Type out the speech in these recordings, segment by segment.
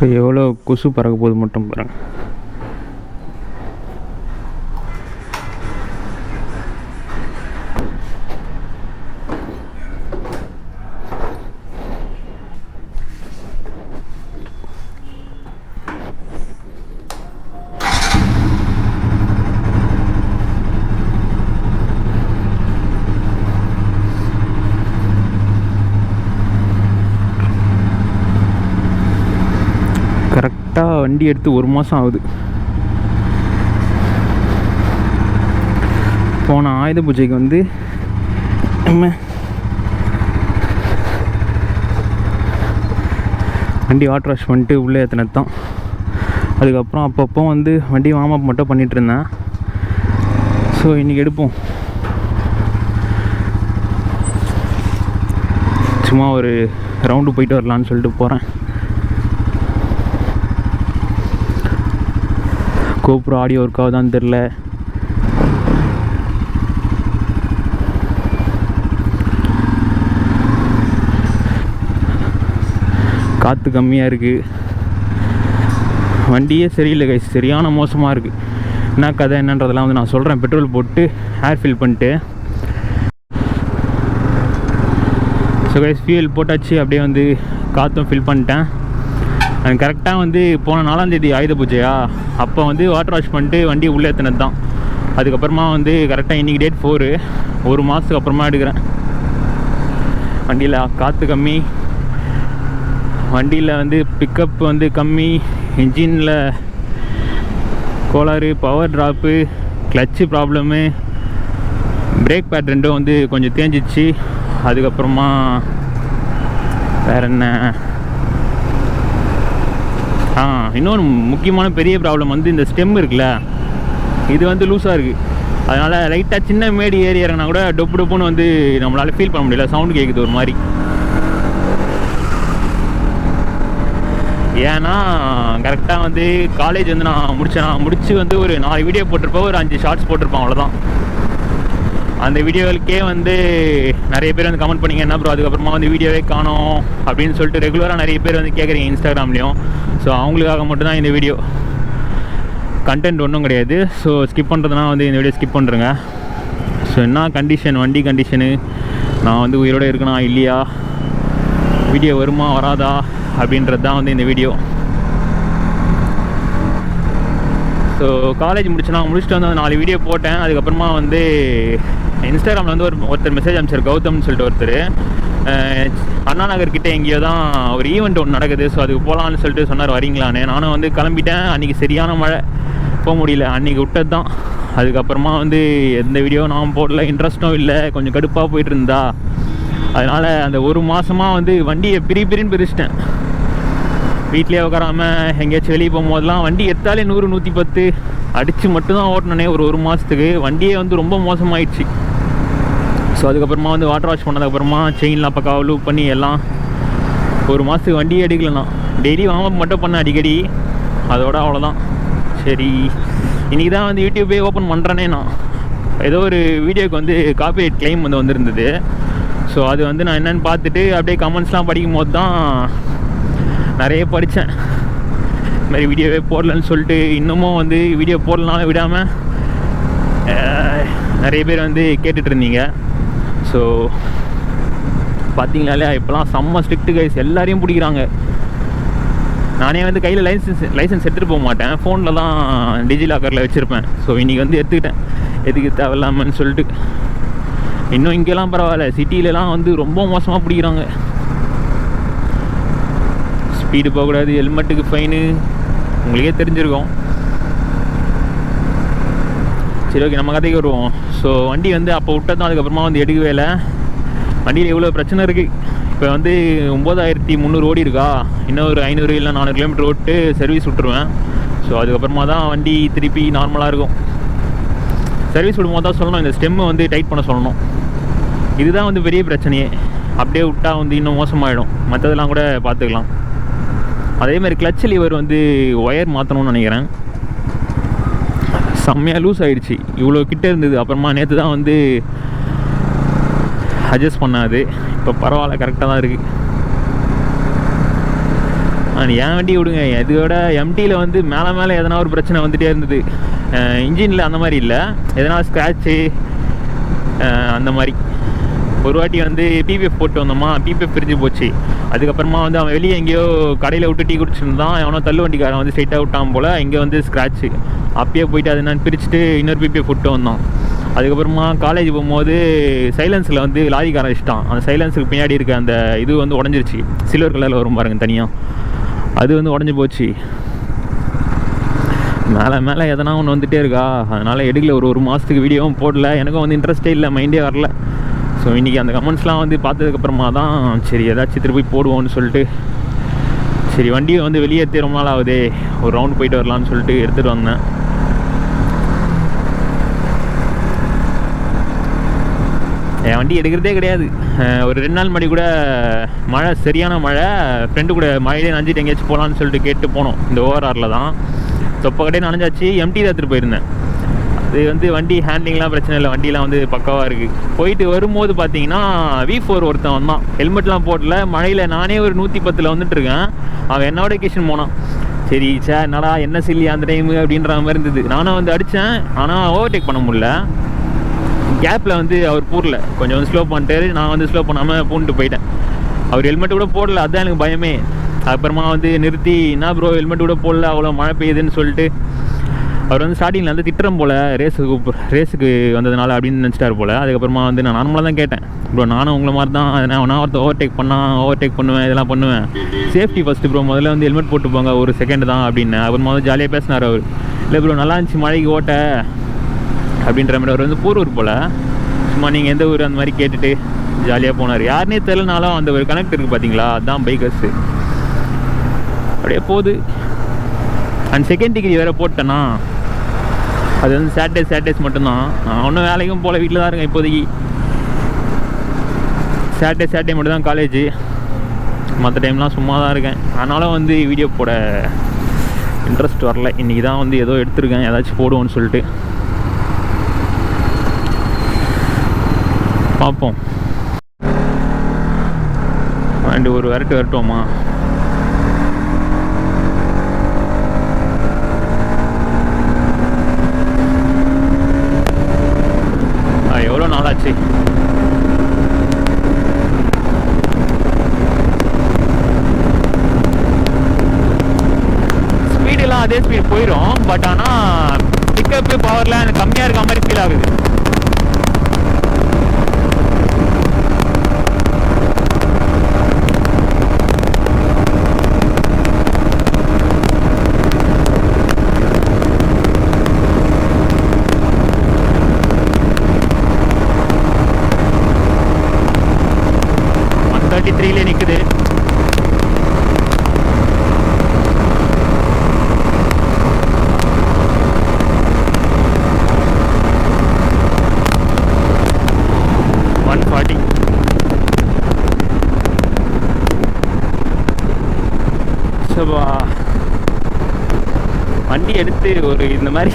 இப்போ எவ்வளோ கொசு பறக்க போகுது மட்டும் பாருங்கள். கரெக்டாக வண்டி எடுத்து 1 மாதம் ஆகுது. போன ஆயுத பூஜைக்கு வந்து வண்டி வாட்டர் வாஷ் பண்ணிட்டு உள்ளே ஏற்றினது தான். அதுக்கப்புறம் அப்பப்போ வந்து வண்டி வார்ம் அப் மட்டும் பண்ணிகிட்ருந்தேன். ஸோ இன்றைக்கி எடுப்போம். சும்மா ஒரு ரவுண்டு போயிட்டு வரலான்னு சொல்லிட்டு போகிறேன். கோப்ரோ ஆடியோ ஒர்க் ஆகுதான்னு தெரில. காற்று கம்மியாக இருக்குது. வண்டியே சரியில்லை கைஸ், சரியான மோசமாக இருக்குது. என்ன கதை என்னன்றதெல்லாம் வந்து நான் சொல்கிறேன். பெட்ரோல் போட்டு ஏர் ஃபில் பண்ணிட்டு. ஸோ கைஸ் ஃபியூல் போட்டாச்சு. அப்படியே வந்து காற்றும் ஃபில் பண்ணிட்டேன். எனக்கு கரெக்டாக வந்து போன 4ஆம் தேதி ஆயுத பூஜையா, அப்போ வந்து வாட்டர் வாஷ் பண்ணிட்டு வண்டி உள்ளே ஏற்றினது தான். அதுக்கப்புறமா வந்து கரெக்டாக இன்றைக்கி டேட் 4, 1 மாதத்துக்கு அப்புறமா எடுக்கிறேன். வண்டியில் காற்று கம்மி, வண்டியில் வந்து பிக்கப் வந்து கம்மி, இன்ஜினில் கோளாறு, power drop, clutch problem, break bad ரெண்டும் வந்து கொஞ்சம் தேஞ்சிச்சு. அதுக்கப்புறமா வேறு என்ன, இன்னொரு முக்கியமான பெரிய ப்ராப்ளம் வந்து இந்த ஸ்டெம் இருக்குல்ல, இது வந்து லூஸாக இருக்குது. அதனால் லைட்டாக சின்ன மேடி ஏறி இறங்கினா கூட டொப்பு டொப்புன்னு வந்து நம்மளால் ஃபீல் பண்ண முடியல. சவுண்டு கேட்குது ஒரு மாதிரி. ஏன்னா கரெக்டாக வந்து காலேஜ் வந்து நான் முடிச்சு வந்து ஒரு 4 வீடியோ போட்டிருப்பேன், ஒரு 5 ஷார்ட்ஸ் போட்டிருப்பேன், அவ்வளோதான். அந்த வீடியோவுக்கே வந்து நிறைய பேர் வந்து கமெண்ட் பண்ணிங்க, என்ன ப்ரோ அதுக்கப்புறமா வந்து வீடியோவே காணோம் அப்படின்னு சொல்லிட்டு ரெகுலராக நிறைய பேர் வந்து கேட்குறீங்க இன்ஸ்டாகிராம்லேயும். ஸோ அவங்களுக்காக மட்டும்தான் இந்த வீடியோ. கண்டென்ட் ஒன்றும் கிடையாது. ஸோ ஸ்கிப் பண்ணுறதுனா வந்து இந்த வீடியோ ஸ்கிப் பண்ணுறேங்க. ஸோ என்ன கண்டிஷன், வண்டி கண்டிஷனு, நான் வந்து உயிரோடு இருக்கனா இல்லையா, வீடியோ வருமா வராதா அப்படின்றது தான் வந்து இந்த வீடியோ. ஸோ காலேஜ் முடிச்சுட்டு வந்து 4 வீடியோ போட்டேன். அதுக்கப்புறமா வந்து இன்ஸ்டாகிராமில் வந்து ஒருத்தர் மெசேஜ் அனுப்பிச்சார், கௌதம்னு சொல்லிட்டு ஒருத்தர். அண்ணா நகர்கிட்ட எங்கேயோ தான் ஒரு ஈவெண்ட் ஒன்று நடக்குது, ஸோ அதுக்கு போகலான்னு சொல்லிட்டு சொன்னார், வரீங்களான்னு. நானும் வந்து கிளம்பிட்டேன். அன்றைக்கி சரியான மழை, போக முடியல. அன்றைக்கி விட்டது தான். அதுக்கப்புறமா வந்து எந்த வீடியோ நான் போடல, இன்ட்ரெஸ்ட்டும் இல்லை, கொஞ்சம் கடுப்பாக போயிட்டு இருந்தா. அதனால் அந்த 1 மாதமாக வந்து வண்டியை பிரின்னு பிரிச்சிட்டேன். வீட்லேயே உட்காராமல் எங்கேயாச்சும் வெளியே போகும்போதெல்லாம் வண்டி எடுத்தாலே 100, 110 அடித்து மட்டும்தான் ஓட்டினே. ஒரு மாதத்துக்கு வண்டியே வந்து ரொம்ப மோசமாயிடுச்சு. ஸோ அதுக்கப்புறமா வந்து வாட்டர் வாஷ் பண்ணதுக்கப்புறமா செயின்லாம் பக்காவாக லூப் பண்ணி எல்லாம் 1 மாதத்துக்கு வண்டியே எடுக்கலண்ணா. டெய்லி வார்ம் மட்டும் பண்ண அடிக்கடி, அதோட அவ்வளோதான். சரி, இன்றைக்கி தான் வந்து யூடியூப்பே ஓப்பன் பண்ணுறேனே. நான் ஏதோ ஒரு வீடியோக்கு வந்து காப்பிரைட் கிளைம் வந்து வந்திருந்தது. ஸோ அது வந்து நான் என்னென்னு பார்த்துட்டு அப்படியே கமெண்ட்ஸ்லாம் படிக்கும் போது தான் நிறைய படித்தேன். இதுமாதிரி வீடியோவே போடலன்னு சொல்லிட்டு இன்னமும் வந்து வீடியோ போடலனாலும் விடாமல் நிறைய பேர் வந்து கேட்டுட்டு இருந்தீங்க. ஸோ பார்த்தீங்களாலே இப்போலாம் செம்ம ஸ்ட்ரிக்ட்டு கைஸ், எல்லாரையும் பிடிக்கிறாங்க. நானே வந்து கையில் லைசன்ஸ் எடுத்துகிட்டு போக மாட்டேன், ஃபோனில் தான் டிஜிலாக்கரில் வச்சுருப்பேன். ஸோ இன்றைக்கி வந்து எடுத்துக்கிட்டேன், எதுக்கு தேவையில்லாமன்னு சொல்லிட்டு. இன்னும் இங்கெல்லாம் பரவாயில்ல, சிட்டிலலாம் வந்து ரொம்ப மோசமாக பிடிக்கிறாங்க. ஸ்பீடு போகக்கூடாது, ஹெல்மெட்டுக்கு ஃபைனு, உங்களுக்கே தெரிஞ்சிருக்கும். சரி, ஓகே, நம்ம கதைக்கு வருவோம். ஸோ வண்டி வந்து அப்போ விட்டதான், அதுக்கப்புறமா வந்து எடுக்கவே இல்லை. வண்டியில் எவ்வளோ பிரச்சனை இருக்குது. இப்போ வந்து 9300 ஓடி இருக்கா, இன்னும் ஒரு 500 இல்லை 400 கிலோமீட்டர் ஓட்டு சர்வீஸ் விட்டுருவேன். ஸோ அதுக்கப்புறமா தான் வண்டி திருப்பி நார்மலாக இருக்கும். சர்வீஸ் விடும்போது தான் சொல்லணும், இந்த ஸ்டெம்மை வந்து டைட் பண்ண சொல்லணும். இதுதான் வந்து பெரிய பிரச்சனையே. அப்படியே விட்டால் வந்து இன்னும் மோசமாகிடும். மற்றதெல்லாம் கூட பார்த்துக்கலாம். அதேமாதிரி கிளச் லீவர் வந்து ஒயர் மாற்றணும்னு நினைக்கிறேன். செம்மையாக லூஸ் ஆகிடுச்சு, இவ்வளோ கிட்டே இருந்தது. அப்புறமா நேற்று தான் வந்து அட்ஜஸ்ட் பண்ணாது. இப்போ பரவாயில்ல, கரெக்டாக தான் இருக்குது. என் வண்டி விடுங்க, இதோட எம்டியில் வந்து மேலே எதனா ஒரு பிரச்சனை வந்துகிட்டே இருந்தது. இன்ஜினில் அந்த மாதிரி இல்லை, எதனா ஸ்க்ராட்சு அந்த மாதிரி. ஒரு வாட்டி வந்து பிபிஎஃப் போட்டு வந்தோமா, பிபிஎஃப் பிரிஞ்சு போச்சு. அதுக்கப்புறமா வந்து அவன் வெளியே எங்கேயோ கடையில் விட்டு டீ குடிச்சிருந்தான். அவனோ தள்ளு வண்டிக்காரன் வந்து ஸ்ட்ரைட்டாக விட்டான் போல். இங்கே வந்து ஸ்க்ராட்சு அப்பயே போயிட்டு அது நான் பிரிச்சுட்டு இன்னொரு பிபிஎஃப் விட்டு வந்தான். அதுக்கப்புறமா காலேஜ் போகும்போது சைலன்ஸில் வந்து லாரிக்காரன் வச்சிட்டான். அந்த சைலன்ஸுக்கு பின்னாடி இருக்க அந்த இது வந்து உடஞ்சிருச்சு. சில்வர் கலரில் வரும் பாருங்க தனியாக, அது வந்து உடஞ்சி போச்சு. மேலே எதனா ஒன்று வந்துகிட்டே இருக்கா, அதனால் எடுக்கல. ஒரு மாதத்துக்கு வீடியோவும் போடல. எனக்கும் வந்து இன்ட்ரெஸ்டே இல்லை, மைண்டே வரல. ஸோ இன்றைக்கி அந்த கமெண்ட்ஸ்லாம் வந்து பார்த்ததுக்கப்புறமா தான் சரி ஏதாச்சும் திருப்பி போடுவோன்னு சொல்லிட்டு, சரி வண்டியை வந்து வெளியே எடுத்து ரொம்ப நாள் ஆகுதே, ஒரு ரவுண்ட் போயிட்டு வரலான்னு சொல்லிட்டு எடுத்துகிட்டு வந்தேன். என் வண்டி எடுக்கிறதே கிடையாது. ஒரு 2 நாள் முன்னாடி கூட மழை, சரியான மழை, ஃப்ரெண்டு கூட மழையிலே நனைஞ்சிட்டு எங்கேயாச்சும் போகலான்னு சொல்லிட்டு கேட்டு போனோம். இந்த ஓஆர்ஆரில் தான் தொப்பக்கட்டே நனைஞ்சாச்சு. எம்டி தான் எடுத்துகிட்டு போயிருந்தேன். அது வந்து வண்டி ஹேண்ட்லிங்லாம் பிரச்சனை இல்லை, வண்டிலாம் வந்து பக்காவாக இருக்குது. போயிட்டு வரும்போது பார்த்தீங்கன்னா V4 ஒருத்தன் வந்தான், ஹெல்மெட்லாம் போடல. மழையில் நானே ஒரு 110 வந்துட்டுருக்கேன். அவன் என்னோட வெக்கேஷன் போனான். சரி சார் என்னடா என்ன சில்லி அந்த டைமு அப்படின்ற மாதிரி இருந்தது. நானும் வந்து அடித்தேன், ஆனால் ஓவர்டேக் பண்ண முடியல. கேப்பில் வந்து அவர் பூரில் கொஞ்சம் வந்து ஸ்லோ பண்ணிட்டாரு. நான் வந்து ஸ்லோ பண்ணாமல் பூண்டுட்டு போயிட்டேன். அவர் ஹெல்மெட்டு கூட போடல, அதுதான் எனக்கு பயமே. அப்புறமா வந்து நிறுத்தி, என்ன ப்ரோ ஹெல்மெட் கூட போடல, அவ்வளோ மழை பெய்யுதுன்னு சொல்லிட்டு அவர் வந்து ஸ்டார்டிங்கில் வந்து திட்டுறோம் போல், ரேஸுக்கு வந்ததுனால அப்படின்னு நினச்சிட்டார் போல். அதுக்கப்புறமா வந்து நான் நார்மலாக தான் கேட்டேன், ப்ரோ நானும் உங்களை மாதிரி தான், நான் ஒருத்தர் ஓவர்டேக் பண்ணுவேன், இதெல்லாம் பண்ணுவேன், சேஃப்டி ஃபஸ்ட்டு ப்ரோ, முதல்ல வந்து ஹெல்மெட் போட்டு போங்க, ஒரு செகண்ட் தான் அப்படின்னு. அப்புறமா வந்து ஜாலியாக பேசினார் அவர். இல்லை ப்ரோ நல்லா இருந்துச்சு மழைக்கு ஓட்ட அப்படின்ற மாதிரி. அவர் வந்து பூர்வூர் போல், சும்மா நீங்கள் எந்த ஊர் அந்த மாதிரி கேட்டுட்டு ஜாலியாக போனார். யாருனே தெரியலனாலும் அந்த ஒரு கனெக்ட் இருக்குது பார்த்தீங்களா, அதுதான் பைக்கர்ஸு. அப்படியே போகுது. அண்ட் செகண்ட் டிகிரி வேறு போட்டேன்னா, அது வந்து சாட்டர்டேஸ் மட்டும்தான். நான் ஒன்றும் வேலைக்கும் போல், வீட்டில் தான் இருக்கேன் இப்போதைக்கு. சாட்டர்டே மட்டும் தான் காலேஜு, மற்ற டைம்லாம் சும்மா தான் இருக்கேன். அதனால் வந்து வீடியோ போட இன்ட்ரெஸ்ட் வரல. இன்றைக்கி தான் வந்து ஏதோ எடுத்துருக்கேன், ஏதாச்சும் போடுவோன்னு சொல்லிட்டு. பார்ப்போம். அண்டு ஒரு வரட்டுவோமா. எவ்வளோ நாளாச்சு. ஸ்பீடெல்லாம் அதே ஸ்பீட் போயிடும், பட் ஆனால் பிக்கப்பு பவர்லாம் எனக்கு கம்மியாக இருக்க மாதிரி ஃபீல் ஆகுது. நிற்குது. வண்டி எடுத்து ஒரு இந்த மாதிரி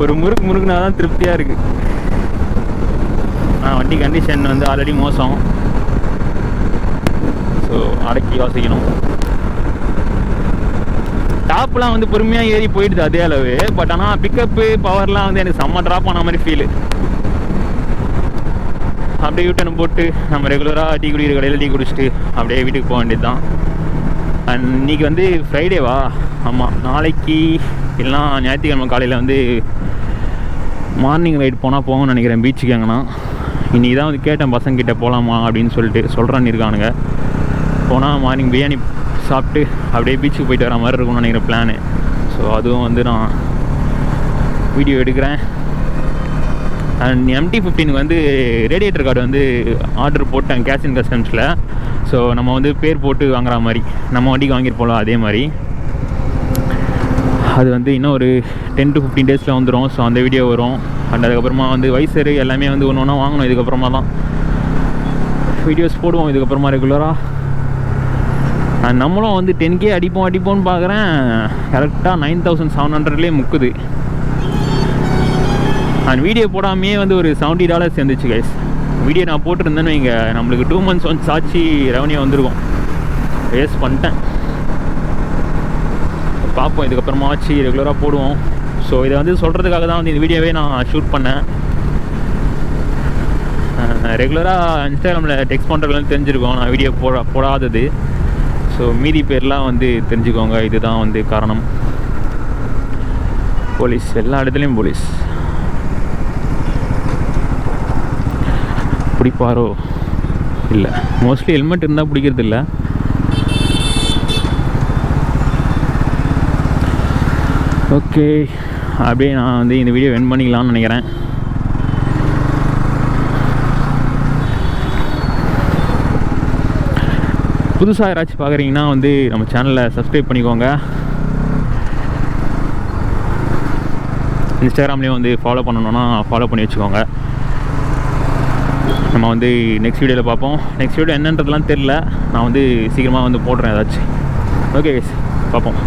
ஒரு முறுக்குனா தான் திருப்தியாக இருக்குது. வண்டி கண்டிஷன் வந்து ஆல்ரெடி மோசம். ஸோ அடக்கி யோசிக்கணும். டாப்லாம் வந்து பொறுமையாக ஏறி போயிடுது அதே அளவு, பட் ஆனால் பிக்கப்பு பவர்லாம் வந்து எனக்கு செம்ம ட்ராப் ஆன மாதிரி ஃபீலு. அப்படியே யூட்டன் போட்டு நம்ம ரெகுலராக டீ குடிக்கிற கடையில் டீ குடிச்சிட்டு அப்படியே வீட்டுக்கு போக வேண்டியது தான். அண்ட் இன்றைக்கி வந்து ஃப்ரைடேவா? ஆமாம், நாளைக்கு இல்லைனா ஞாயிற்றுக்கிழமை காலையில் வந்து மார்னிங் ரைடு போனால் போகணும்னு நினைக்கிறேன், பீச்சுக்கு. எங்கன்னா இன்றைக்கி தான் வந்து கேட்டேன் பசங்கிட்ட போகலாமா அப்படின்னு சொல்லிட்டு, சொல்கிறான்னு இருக்கானுங்க. போனால் மார்னிங் பிரியாணி சாப்பிட்டு அப்படியே பீச்சுக்கு போயிட்டு வர மாதிரி இருக்கும்னு நினைக்கிறேன் பிளானு. ஸோ அதுவும் வந்து நான் வீடியோ எடுக்கிறேன். அண்ட் MT-15 வந்து ரேடியேட்டர் கார்டு வந்து ஆர்டர் போட்டேன் கேஷ் இன் கஸ்டம்ஸில். ஸோ நம்ம வந்து பேர் போட்டு வாங்குற மாதிரி நம்ம வண்டிக்கு வாங்கியிருப்போம் அதே மாதிரி. அது வந்து இன்னும் ஒரு 10 to 15 டேஸில் வந்துடும். ஸோ அந்த வீடியோ வரும். அண்ட் அதுக்கப்புறமா வந்து வைசரு எல்லாமே வந்து ஒன்று ஒன்றா வாங்கணும். இதுக்கப்புறமா தான் வீடியோஸ் போடுவோம் இதுக்கப்புறமா ரெகுலராக. அண்ட் நம்மளும் வந்து 10K அடிப்போம்னு பார்க்குறேன். கரெக்டாக 9700 முக்குது. அண்ட் வீடியோ போடாமையே வந்து ஒரு $70 இருந்துச்சு கைஸ். வீடியோ நான் போட்டிருந்தேன்னு இங்கே நம்மளுக்கு 2 months ஒன்ஸ் ஆச்சு ரெவன்யூ வந்திருக்கும். வேஸ்ட் பண்ணிட்டேன். பார்ப்போம், இதுக்கப்புறமாச்சு ரெகுலராக போடுவோம். ஸோ இதை வந்து சொல்கிறதுக்காக தான் வந்து இந்த வீடியோவே நான் ஷூட் பண்ணேன். ரெகுலராக இன்ஸ்டாகிராமில் டெக்ஸ்ட் பண்ணுறதுலாம் தெரிஞ்சிருக்கோம் நான் வீடியோ போடாதது. ஸோ மீதி பேர்லாம் வந்து தெரிஞ்சுக்கோங்க, இதுதான் வந்து காரணம். போலீஸ், எல்லா இடத்துலையும் போலீஸ். பிடிப்பாரோ இல்லை, மோஸ்ட்லி ஹெல்மெட் இருந்தால் பிடிக்கிறது இல்லை. ஓகே, அப்படியே நான் வந்து இந்த வீடியோ எண்ட் பண்ணிக்கலாம்னு நினைக்கிறேன். புதுசாக யாராச்சும் பார்க்குறீங்கன்னா வந்து நம்ம சேனலை சப்ஸ்கிரைப் பண்ணிக்கோங்க. இன்ஸ்டாகிராம்லேயும் வந்து ஃபாலோ பண்ணணுன்னா ஃபாலோ பண்ணி வச்சுக்கோங்க. நம்ம வந்து நெக்ஸ்ட் வீடியோவில் பார்ப்போம். நெக்ஸ்ட் வீடியோ என்னன்றதுலாம் தெரில, நான் வந்து சீக்கிரமாக வந்து போடுறேன் ஏதாச்சும். ஓகே, பார்ப்போம்.